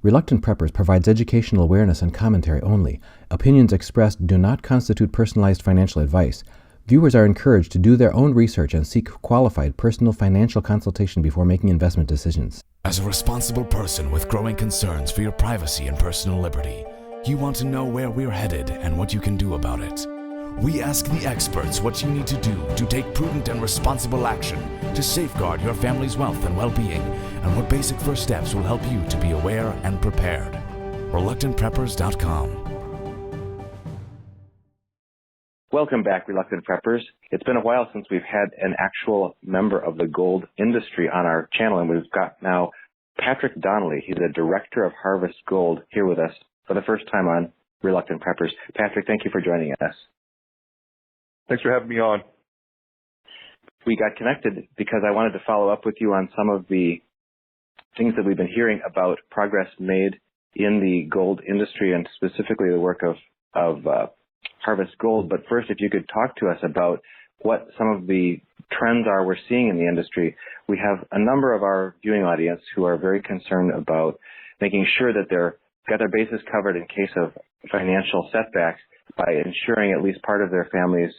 Reluctant Preppers provides educational awareness and commentary only. Opinions expressed do not constitute personalized financial advice. Viewers are encouraged to do their own research and seek qualified personal financial consultation before making investment decisions. As a responsible person with growing concerns for your privacy and personal liberty, you want to know where we're headed and what you can do about it. We ask the experts what you need to do to take prudent and responsible action to safeguard your family's wealth and well-being, and what basic first steps will help you to be aware and prepared. ReluctantPreppers.com. Welcome back, Reluctant Preppers. It's been a while since we've had an actual member of the gold industry on our channel, and we've got now Patrick Donnelly. He's the director of Harvest Gold here with us for the first time on Reluctant Preppers. Patrick, thank you for joining us. Thanks for having me on. We got connected because I wanted to follow up with you on some of the things that we've been hearing about progress made in the gold industry and specifically the work of Harvest Gold. But first, if you could talk to us about what some of the trends are we're seeing in the industry. We have a number of our viewing audience who are very concerned about making sure that they've got their bases covered in case of financial setbacks by ensuring at least part of their family's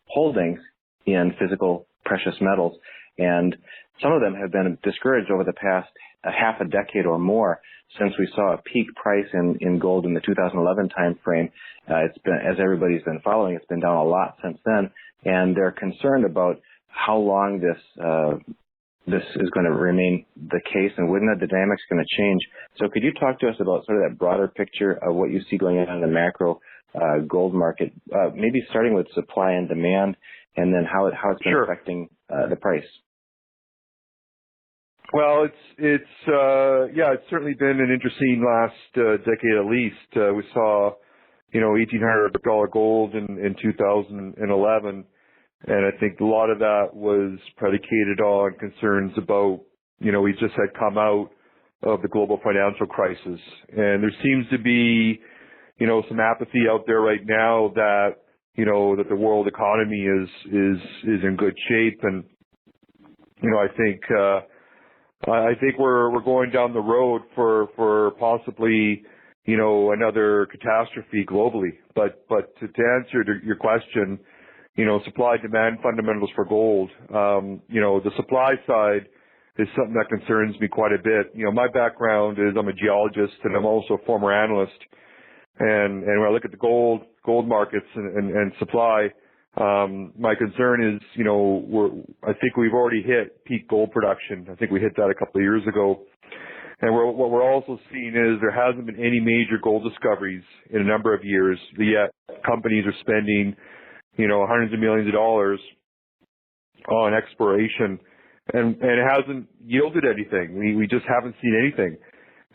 holdings in physical precious metals. And some of them have been discouraged over the past half a decade or more since we saw a peak price in gold in the 2011 timeframe. It's been, as everybody's been following, it's been down a lot since then, and they're concerned about how long this is going to remain the case and when the dynamics going to change. So could you talk to us about sort of that broader picture of what you see going on in the macro gold market, maybe starting with supply and demand, and then how it's been affecting the price? Well, it's certainly been an interesting last decade at least. We saw, $1,800 gold in 2011, and I think a lot of that was predicated on concerns about, we just had come out of the global financial crisis, and there seems to be, some apathy out there right now that, that the world economy is in good shape, and I think we're going down the road for possibly, another catastrophe globally. But to answer your question, supply demand fundamentals for gold, the supply side is something that concerns me quite a bit. My background is I'm a geologist and I'm also a former analyst. And when I look at the gold markets and supply, my concern is, I think we've already hit peak gold production. I think we hit that a couple of years ago. And what we're also seeing is there hasn't been any major gold discoveries in a number of years, yet companies are spending, hundreds of millions of dollars on exploration, and it hasn't yielded anything. We just haven't seen anything.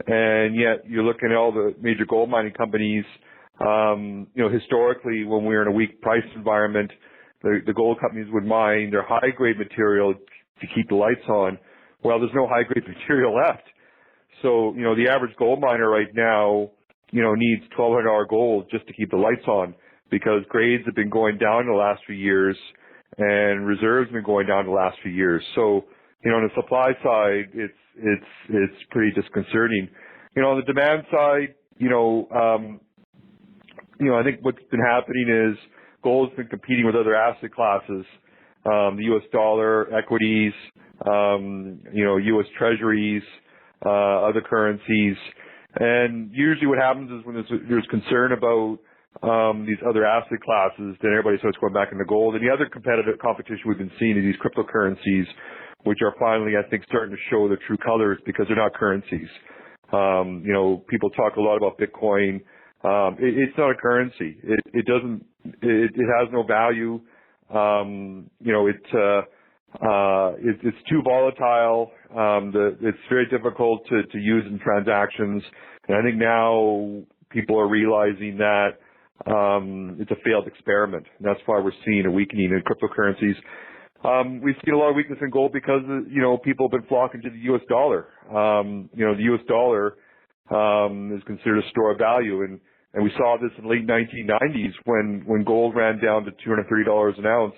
And yet you're looking at all the major gold mining companies. Historically, when we were in a weak price environment, the gold companies would mine their high-grade material to keep the lights on. Well, there's no high-grade material left. So, the average gold miner right now, needs $1,200 gold just to keep the lights on because grades have been going down the last few years and reserves have been going down the last few years. So, on the supply side, it's pretty disconcerting. On the demand side, I think what's been happening is gold's been competing with other asset classes, the U.S. dollar, equities, U.S. treasuries, other currencies. And usually what happens is when there's concern about these other asset classes, then everybody starts going back into gold. And the other competitive competition we've been seeing is these cryptocurrencies, which are finally, I think, starting to show their true colors because they're not currencies. People talk a lot about Bitcoin. It's not a currency. It has no value. It's too volatile. It's very difficult to use in transactions. And I think now people are realizing that it's a failed experiment. And that's why we're seeing a weakening in cryptocurrencies. We've seen a lot of weakness in gold because, people have been flocking to the U.S. dollar. The U.S. dollar is considered a store of value. And we saw this in the late 1990s when gold ran down to $230 an ounce.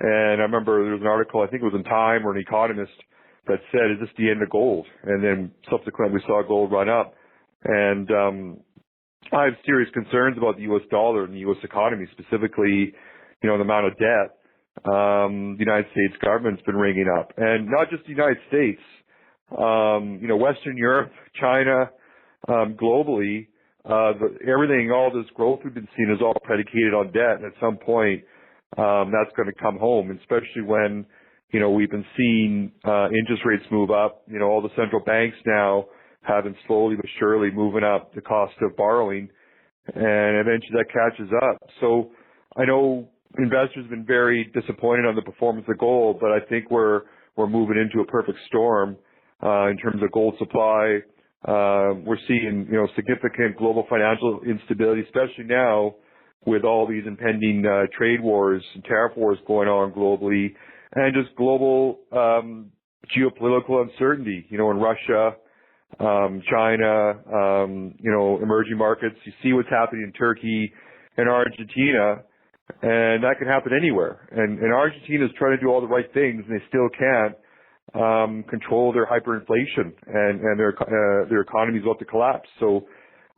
And I remember there was an article, I think it was in Time or an Economist, that said, is this the end of gold? And then subsequently we saw gold run up. And I have serious concerns about the U.S. dollar and the U.S. economy, specifically, the amount of debt the United States government's been ringing up. And not just the United States, Western Europe, China, globally, everything, all this growth we've been seeing is all predicated on debt. And at some point, that's going to come home, especially when, we've been seeing interest rates move up. All the central banks now have been slowly but surely moving up the cost of borrowing, and eventually that catches up. So I know investors have been very disappointed on the performance of gold, but I think we're moving into a perfect storm in terms of gold supply. We're seeing, significant global financial instability, especially now with all these impending trade wars and tariff wars going on globally, and just global geopolitical uncertainty, in Russia, China, emerging markets. You see what's happening in Turkey and Argentina, and that can happen anywhere. And Argentina is trying to do all the right things, and they still can't control their hyperinflation, and their economy is about to collapse. So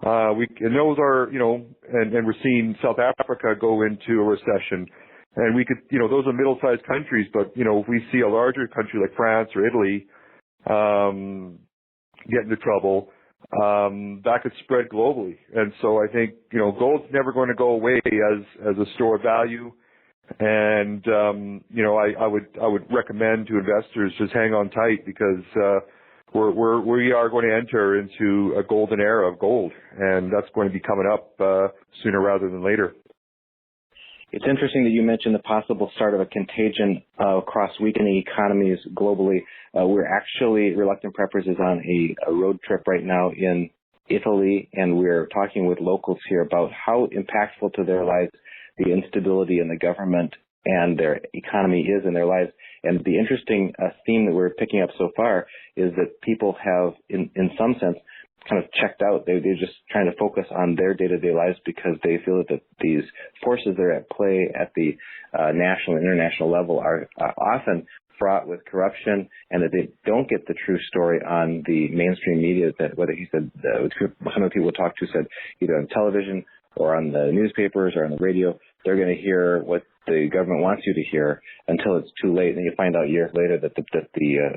those are, and we're seeing South Africa go into a recession. And we could, those are middle-sized countries, but, if we see a larger country like France or Italy get into trouble, that could spread globally. And so I think, gold's never going to go away as a store of value. And, I would recommend to investors just hang on tight, because we are going to enter into a golden era of gold, and that's going to be coming up sooner rather than later. It's interesting that you mentioned the possible start of a contagion across weakening economies globally. Reluctant Preppers is on a road trip right now in Italy, and we're talking with locals here about how impactful to their lives the instability in the government and their economy is in their lives. And the interesting theme that we're picking up so far is that people have, in some sense, kind of checked out. They're just trying to focus on their day-to-day lives, because they feel that these forces that are at play at the national and international level are often fraught with corruption, and that they don't get the true story on the mainstream media. That whether he said, some of the people we talked to said either on television or on the newspapers or on the radio, they're going to hear what the government wants you to hear until it's too late. And then you find out years later that the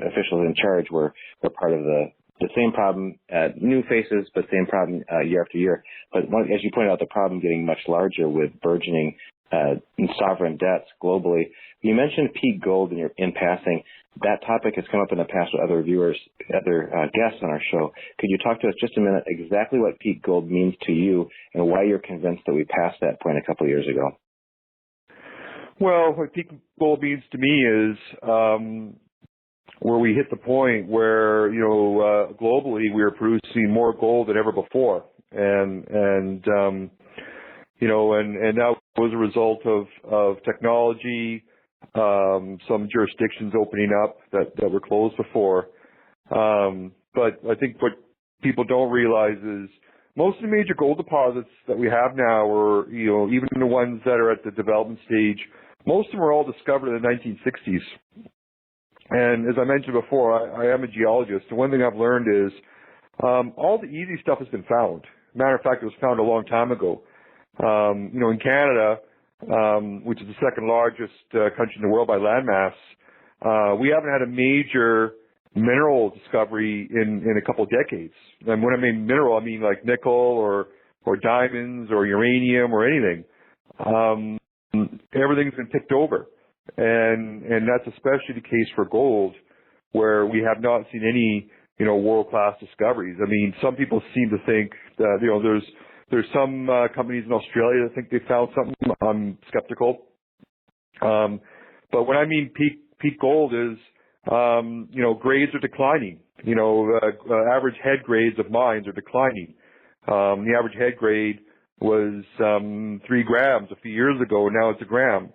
officials in charge were part of the same problem, new faces, but same problem year after year. But as you pointed out, the problem getting much larger with burgeoning sovereign debts globally. You mentioned peak gold in passing. That topic has come up in the past with other guests on our show. Could you talk to us just a minute exactly what peak gold means to you and why you're convinced that we passed that point a couple of years ago? Well, what peak gold means to me is where we hit the point where, globally we are producing more gold than ever before. And that was a result of technology, some jurisdictions opening up that were closed before. But I think what people don't realize is most of the major gold deposits that we have now, or, even the ones that are at the development stage, most of them were all discovered in the 1960s. And as I mentioned before, I am a geologist, and one thing I've learned is all the easy stuff has been found. Matter of fact, it was found a long time ago. In Canada, which is the second largest country in the world by landmass, we haven't had a major mineral discovery in a couple of decades. And when I mean mineral, I mean like nickel or diamonds or uranium or anything. Everything's been picked over. And that's especially the case for gold, where we have not seen any, world-class discoveries. I mean, some people seem to think that, there's some companies in Australia that think they found something. I'm skeptical. But when I mean peak gold is, grades are declining. Average head grades of mines are declining. The average head grade was 3 grams a few years ago, and now it's 1 gram.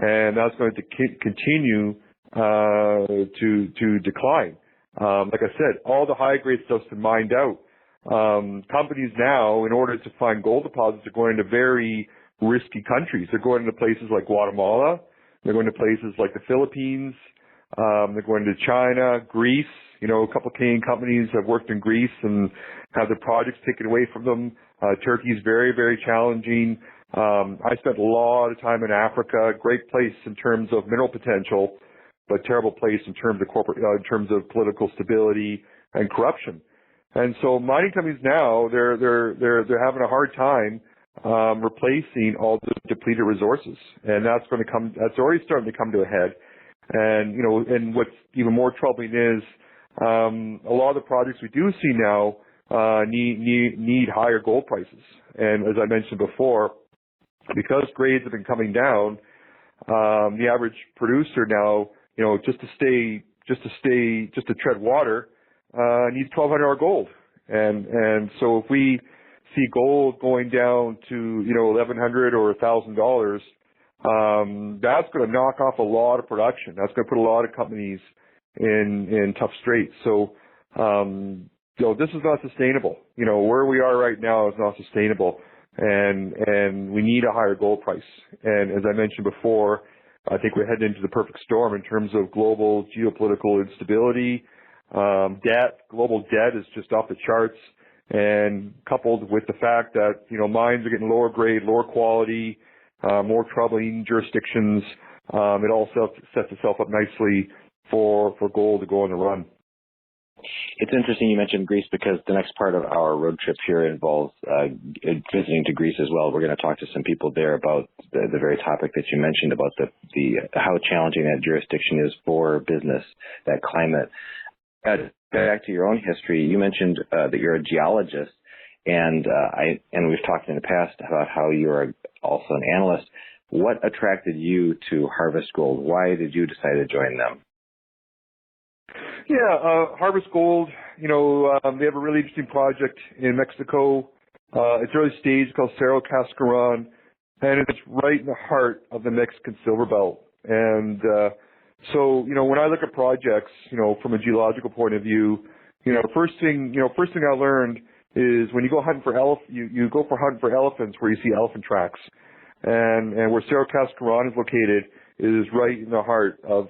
And that's going to continue to decline. Like I said, all the high-grade stuff's been mined out. Companies now, in order to find gold deposits, are going into very risky countries. They're going into places like Guatemala. They're going to places like the Philippines. They're going to China, Greece. You know, a couple of Canadian companies have worked in Greece and have their projects taken away from them. Turkey is very, very challenging. I spent a lot of time in Africa. Great place in terms of mineral potential, but terrible place in terms of in terms of political stability and corruption. And so mining companies now, they're having a hard time replacing all the depleted resources, and that's already starting to come to a head. And you know, and what's even more troubling is a lot of the projects we do see now need higher gold prices. And as I mentioned before, because grades have been coming down, the average producer now, you know, just to tread water, needs $1,200 gold. And so if we see gold going down to, you know, $1,100 or $1,000, that's going to knock off a lot of production. That's going to put a lot of companies in tough straits. So, you know, this is not sustainable. You know, where we are right now is not sustainable, and we need a higher gold price. And as I mentioned before, I think we're heading into the perfect storm in terms of global geopolitical instability. Global debt is just off the charts, and coupled with the fact that, you know, mines are getting lower grade, lower quality, more troubling jurisdictions, it all sets itself up nicely for gold to go on the run. It's interesting you mentioned Greece, because the next part of our road trip here involves visiting to Greece as well. We're going to talk to some people there about the very topic that you mentioned about the how challenging that jurisdiction is for business, that climate. Back to your own history, you mentioned that you're a geologist, and we've talked in the past about how you're also an analyst. What attracted you to Harvest Gold? Why did you decide to join them? Yeah, Harvest Gold, you know, they have a really interesting project in Mexico. It's early stage, called Cerro Cascaron, and it's right in the heart of the Mexican silver belt. And so, you know, when I look at projects, you know, from a geological point of view, you know, first thing I learned is when you go hunting for you go for hunting for elephants where you see elephant tracks, and where Cerro Cascaron is located is right in the heart of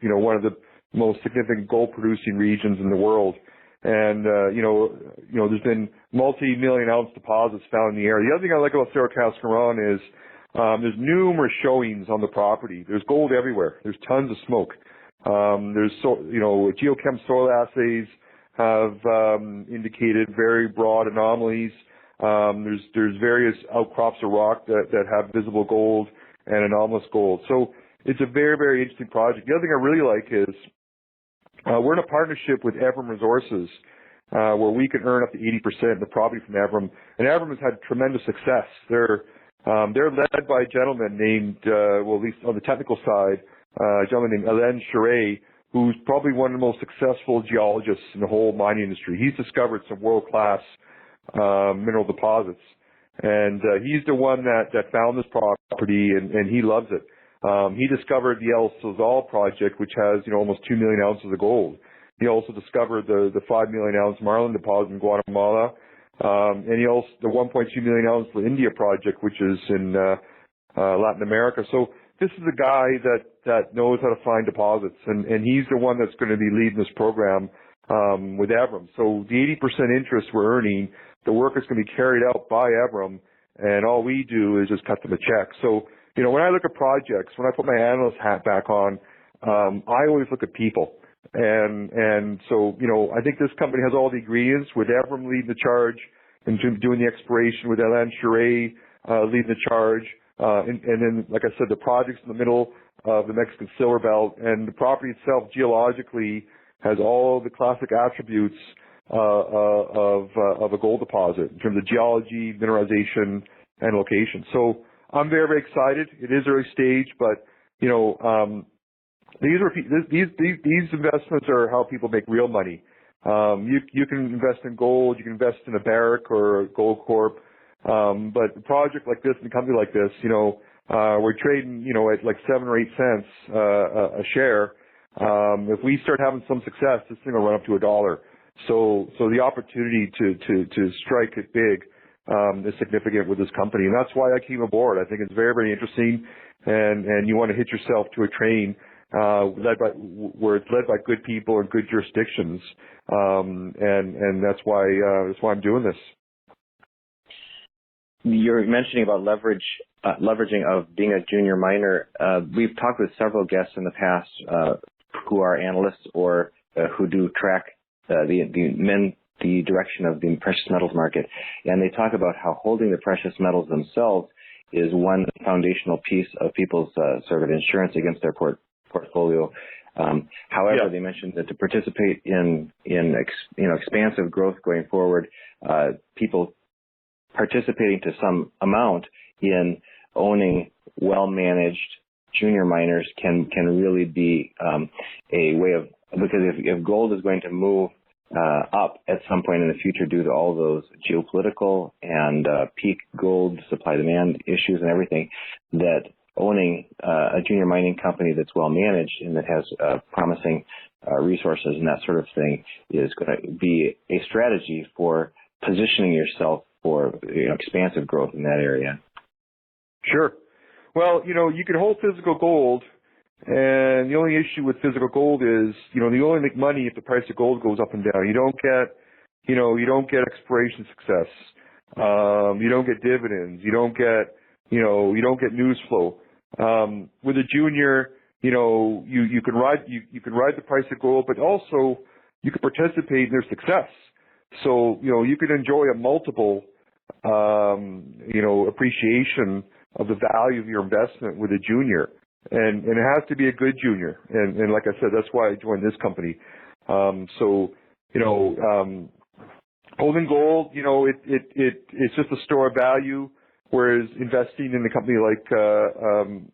you know, one of the most significant gold producing regions in the world. And you know, there's been multi-million ounce deposits found in the area. The other thing I like about Cerro Cascaron is there's numerous showings on the property. There's gold everywhere. There's tons of smoke. You know, geochem soil assays have indicated very broad anomalies. There's various outcrops of rock that have visible gold and anomalous gold. So it's a very, very interesting project. The other thing I really like is we're in a partnership with Evrim Resources, where we can earn up to 80% of the property from Evrim. And Evrim has had tremendous success. They're led by a gentleman named, well, at least on the technical side, a gentleman named Alain Charret, who's probably one of the most successful geologists in the whole mining industry. He's discovered some world-class mineral deposits. And he's the one that found this property, and he loves it. He discovered the El Sozal project, which has, you know, almost 2 million ounces of gold. He also discovered the 5 million ounce Marlin deposit in Guatemala. And he also, the 1.2 million ounce La India project, which is in Latin America. So this is a guy that knows how to find deposits, and he's the one that's going to be leading this program with Evrim. So the 80% interest we're earning, the work is going to be carried out by Evrim, and all we do is just cut them a check. So, you know, when I look at projects, when I put my analyst hat back on, I always look at people. And so, you know, I think this company has all the ingredients, with Evrim leading the charge and doing the exploration, with Alain Charret leading the charge. And then, like I said, the project's in the middle of the Mexican silver belt, and the property itself geologically has all the classic attributes of a gold deposit in terms of geology, mineralization, and location. So I'm very, very excited. It is early stage, but, you know, these investments are how people make real money. You can invest in gold, you can invest in a Barrick or a Gold Corp, but a project like this and a company like this, you know, we're trading, you know, at like 7 or 8 cents a share. If we start having some success, this thing will run up to $1. So the opportunity to strike it big is significant with this company, and that's why I came aboard. I think it's very, very interesting, and you want to hitch yourself to a train where it's led by good people and good jurisdictions, and that's why I'm doing this. You're mentioning about leveraging of being a junior miner. We've talked with several guests in the past who are analysts or who do track the direction of the precious metals market, and they talk about how holding the precious metals themselves is one foundational piece of people's sort of insurance against their portfolio. However, they mentioned that to participate in expansive growth going forward, people participating to some amount in owning well-managed junior miners can really be a way of, because if gold is going to move up at some point in the future due to all those geopolitical and peak gold supply-demand issues and everything, that owning a junior mining company that's well managed and that has promising resources and that sort of thing is going to be a strategy for positioning yourself for expansive growth in that area. Sure. Well, you can hold physical gold, and the only issue with physical gold is, you only make money if the price of gold goes up and down. You don't get exploration success. You don't get dividends. You don't get news flow. With a junior, you can ride the price of gold, but also you can participate in their success. So, you can enjoy a multiple, appreciation of the value of your investment with a junior. And it has to be a good junior. And like I said, that's why I joined this company. Holding gold, it's just a store of value, whereas investing in a company like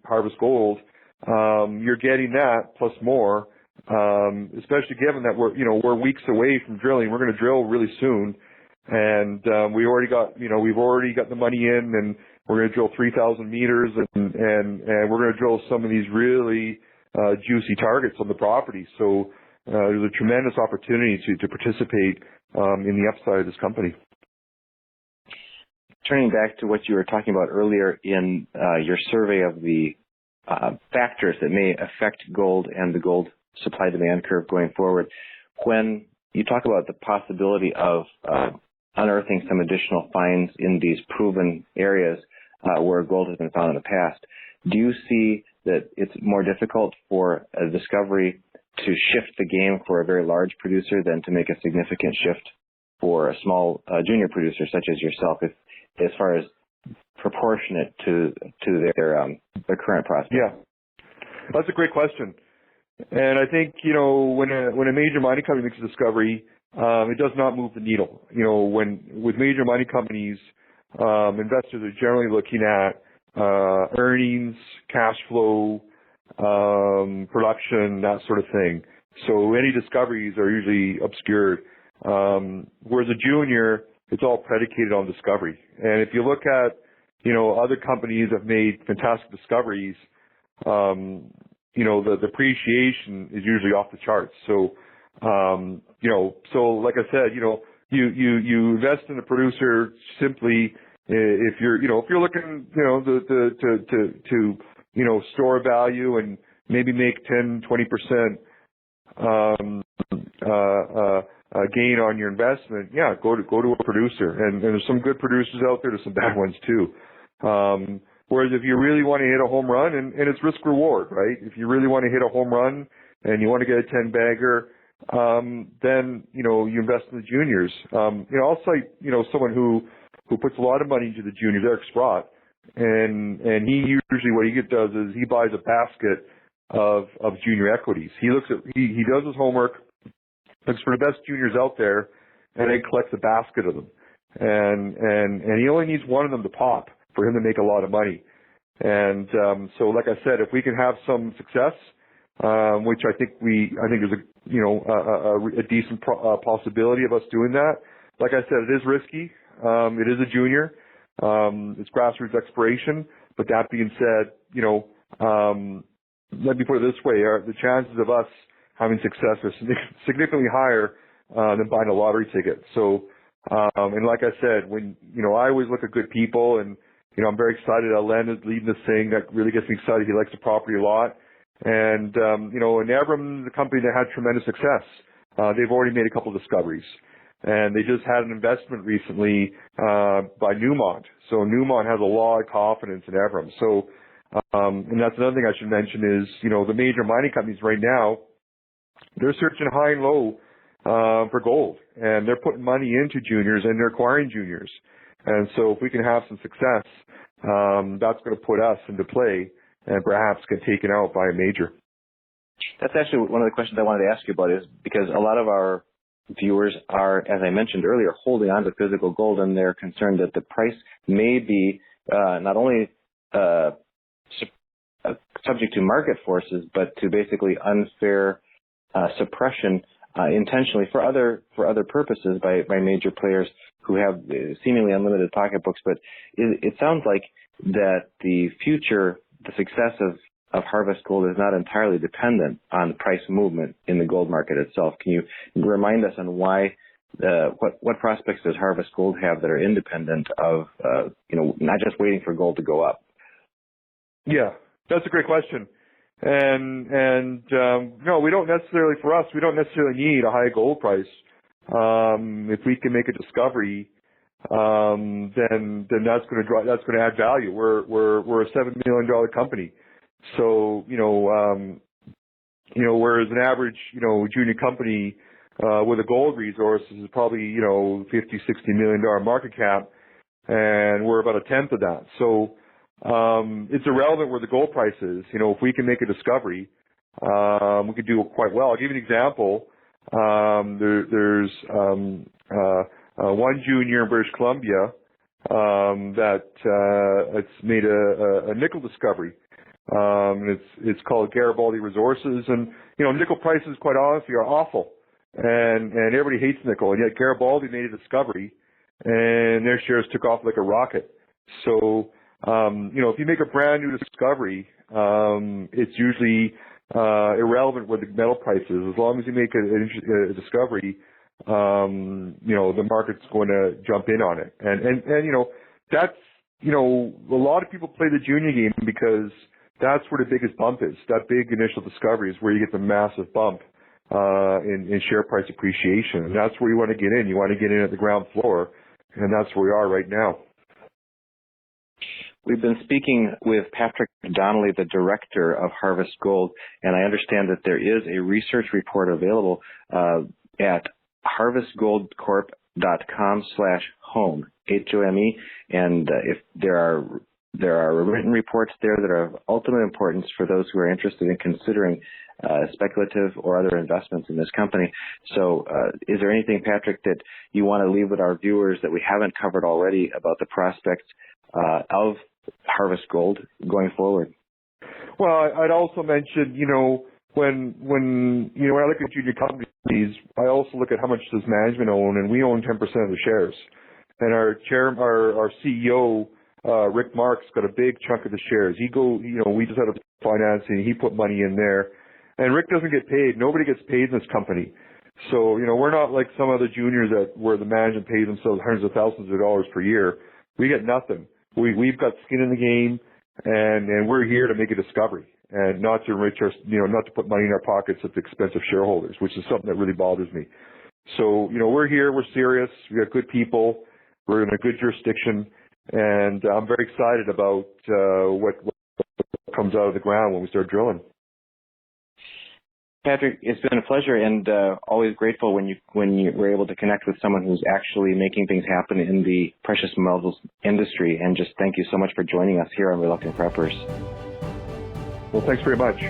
Harvest Gold, you're getting that plus more, especially given that we're weeks away from drilling. We're going to drill really soon. And we've already got the money in, and we're going to drill 3,000 meters, and we're going to drill some of these really juicy targets on the property. So there's a tremendous opportunity to participate in the upside of this company. Turning back to what you were talking about earlier in your survey of the factors that may affect gold and the gold supply-demand curve going forward, when you talk about the possibility of unearthing some additional finds in these proven areas where gold has been found in the past, do you see that it's more difficult for a discovery to shift the game for a very large producer than to make a significant shift for a small junior producer such as yourself, as far as proportionate to their current prospects? Yeah, that's a great question. And I think, when a major mining company makes a discovery, it does not move the needle. With major mining companies, investors are generally looking at earnings, cash flow, production, that sort of thing. So any discoveries are usually obscured. Whereas a junior, it's all predicated on discovery. And if you look at, other companies have made fantastic discoveries, the appreciation is usually off the charts. So, so like I said, you invest in a producer simply if you're looking, to store value and maybe make 10, 20% gain on your investment. Yeah, go to a producer, and there's some good producers out there. There's some bad ones too. Whereas if you really want to hit a home run, and it's risk reward, right? If you really want to hit a home run and you want to get a 10-bagger, then, you invest in the juniors. I'll cite, someone who puts a lot of money into the juniors, Eric Sprott, and he usually what he does is he buys a basket of junior equities. He does his homework, looks for the best juniors out there, and then collects a basket of them. And he only needs one of them to pop for him to make a lot of money. And so, like I said, if we can have some success, which I think there's a decent possibility of us doing that. Like I said, it is risky. It is a junior. It's grassroots exploration. But that being said, let me put it this way: the chances of us having success are significantly higher than buying a lottery ticket. So, and like I said, when I always look at good people, and I'm very excited that Len is leading this thing. That really gets me excited. He likes the property a lot. And, in Evrim, the company that had tremendous success, they've already made a couple of discoveries. And they just had an investment recently by Newmont. So Newmont has a lot of confidence in Evrim. So, and that's another thing I should mention is, the major mining companies right now, they're searching high and low for gold. And they're putting money into juniors and they're acquiring juniors. And so if we can have some success, that's going to put us into play and perhaps get taken out by a major. That's actually one of the questions I wanted to ask you about, is because a lot of our viewers are, as I mentioned earlier, holding on to physical gold, and they're concerned that the price may be not only subject to market forces, but to basically unfair suppression intentionally for other purposes by major players who have seemingly unlimited pocketbooks. But it sounds like that the success of Harvest Gold is not entirely dependent on price movement in the gold market itself. Can you remind us on why, what prospects does Harvest Gold have that are independent of, not just waiting for gold to go up? Yeah, that's a great question. And no, we don't necessarily, for us, we don't necessarily need a high gold price. If we can make a discovery, then that's going to add value. We're a $7 million company. So, whereas an average, junior company, with a gold resource is probably, $50, $60 million market cap, and we're about a tenth of that. So, it's irrelevant where the gold price is. If we can make a discovery, we could do quite well. I'll give you an example. There's one junior in British Columbia, that, it's made a nickel discovery. And it's called Garibaldi Resources, and nickel prices, quite honestly, are awful, and everybody hates nickel, and yet Garibaldi made a discovery, and their shares took off like a rocket. So if you make a brand new discovery, it's usually irrelevant what the metal price is. As long as you make a discovery, the market's going to jump in on it, and that's a lot of people play the junior game because that's where the biggest bump is. That big initial discovery is where you get the massive bump in share price appreciation. And that's where you want to get in. You want to get in at the ground floor, and that's where we are right now. We've been speaking with Patrick Donnelly, the director of Harvest Gold, and I understand that there is a research report available at harvestgoldcorp.com/home, HOME, and if there are written reports there that are of ultimate importance for those who are interested in considering speculative or other investments in this company. So is there anything, Patrick, that you want to leave with our viewers that we haven't covered already about the prospects of Harvest Gold going forward? Well, I'd also mention, when I look at junior companies, I also look at how much does management own, and we own 10% of the shares. And our CEO, Rick Marks, got a big chunk of the shares. We just had a financing. He put money in there, and Rick doesn't get paid. Nobody gets paid in this company. So we're not like some other juniors where the management pays themselves hundreds of thousands of dollars per year. We get nothing. We've got skin in the game, and we're here to make a discovery and not to enrich our, not to put money in our pockets at the expense of shareholders, which is something that really bothers me. So we're here. We're serious. We got good people. We're in a good jurisdiction. And I'm very excited about what comes out of the ground when we start drilling. Patrick, it's been a pleasure, and always grateful when you were able to connect with someone who's actually making things happen in the precious metals industry. And just thank you so much for joining us here on Reluctant Preppers. Well, thanks very much.